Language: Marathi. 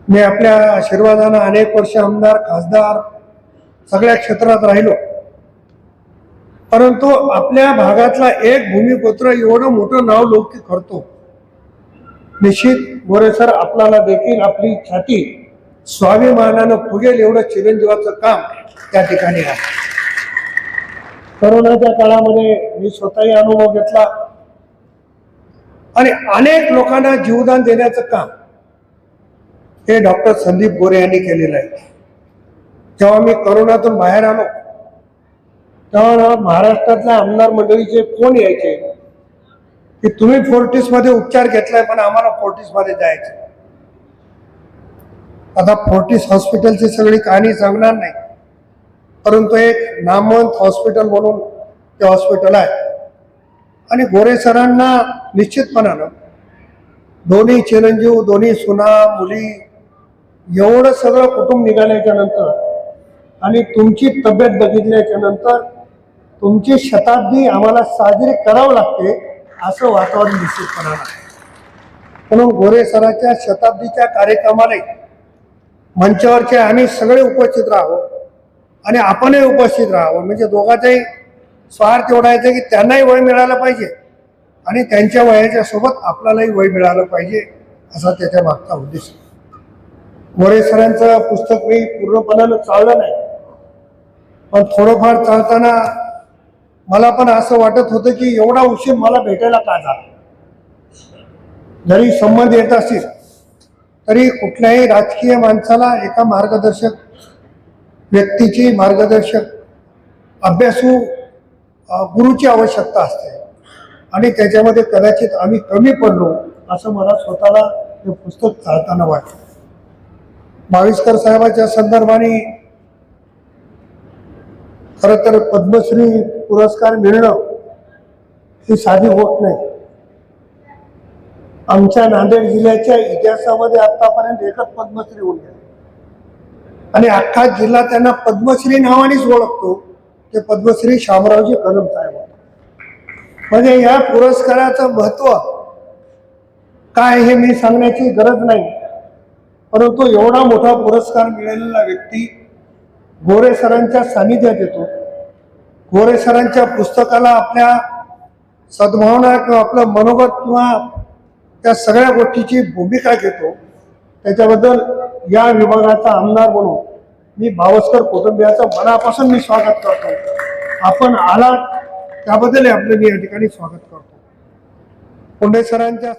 मी आपल्या आशीर्वादानं अनेक वर्ष आमदार खासदार सगळ्या क्षेत्रात राहिलो, परंतु आपल्या भागातला एक भूमिपुत्र एवढं मोठं नाव लौकिक करतो, निश्चित गोरे सर आपल्याला देखील आपली छाती स्वाभिमानानं फुगेल एवढं चिरंजीवाचं काम त्या ठिकाणी आहे. कोरोनाच्या काळामध्ये मी स्वतःही अनुभव घेतला आणि अनेक लोकांना जीवदान देण्याचं काम हे डॉक्टर संदीप गोरे यांनी केलेलं आहे. जेव्हा मी कोरोनातून बाहेर आलो तेव्हा महाराष्ट्रातल्या आमदार मंडळीचे फोन यायचे की तुम्ही फोर्टिसमध्ये उपचार घेतलाय पण आम्हाला फोर्टिसमध्ये जायचं. आता फोर्टिस हॉस्पिटलची सगळी कहाणी सांगणार नाही, परंतु एक नामवंत हॉस्पिटल म्हणून ते हॉस्पिटल आहे आणि गोरे सरांना निश्चितपणानं दोन्ही चिरंजीव, दोन्ही सुना, मुली एवढं सगळं कुटुंब निघाल्याच्या नंतर आणि तुमची तब्येत बघितल्याच्या नंतर तुमची शताब्दी आम्हाला साजरी करावं लागते असं वातावरण निश्चितपणानं आहे. म्हणून गोरे सरांच्या शताब्दीच्या कार्यक्रमाला मंचावरचे आम्ही सगळे उपस्थित राहावं आणि आपणही उपस्थित राहावं. म्हणजे दोघांचाही स्वार्थ एवढा आहे की त्यांनाही वय मिळालं पाहिजे आणि त्यांच्या वयाच्या सोबत आपल्यालाही वय मिळालं पाहिजे असा त्याच्या मागचा उद्देश. गोरे सरांचं पुस्तक मी पूर्णपणानं चाललं नाही, पण थोडंफार चालताना मला पण असं वाटत होतं की एवढा उशीर मला भेटायला का झाला. जरी संबंध येत असतील तरी कुठल्याही राजकीय माणसाला एका मार्गदर्शक व्यक्तीची, मार्गदर्शक अभ्यासू गुरुची आवश्यकता असते आणि त्याच्यामध्ये कदाचित आम्ही कमी पडलो असं मला स्वतःला हे पुस्तक चालताना वाटतं. भाविस्कर साहेबांच्या संदर्भाने खरं तर पद्मश्री पुरस्कार मिळणं ही साधी गोष्ट नाही. आमच्या नांदेड जिल्ह्याच्या इतिहासामध्ये आतापर्यंत एकच पद्मश्री होऊन गेला आणि अख्खा जिल्हा त्यांना पद्मश्री नावानेच ओळखतो, ते पद्मश्री शामरावजी कदम साहेब. म्हणजे या पुरस्काराचं महत्व काय हे मी सांगण्याची गरज नाही, परंतु एवढा मोठा पुरस्कार मिळालेला व्यक्ती गोरे सरांच्या सानिध्यात येतो, गोरे सरांच्या पुस्तकाला आपल्या सद्भावना किंवा आपलं मनोगत किंवा त्या सगळ्या गोष्टीची भूमिका घेतो. त्याच्याबद्दल या विभागाचा आमदार म्हणून मी भावस्कर कुटुंबियाचं मनापासून मी स्वागत करतो. आपण आलात त्याबद्दल आपलं मी या ठिकाणी स्वागत करतो. कोंडे सरांच्या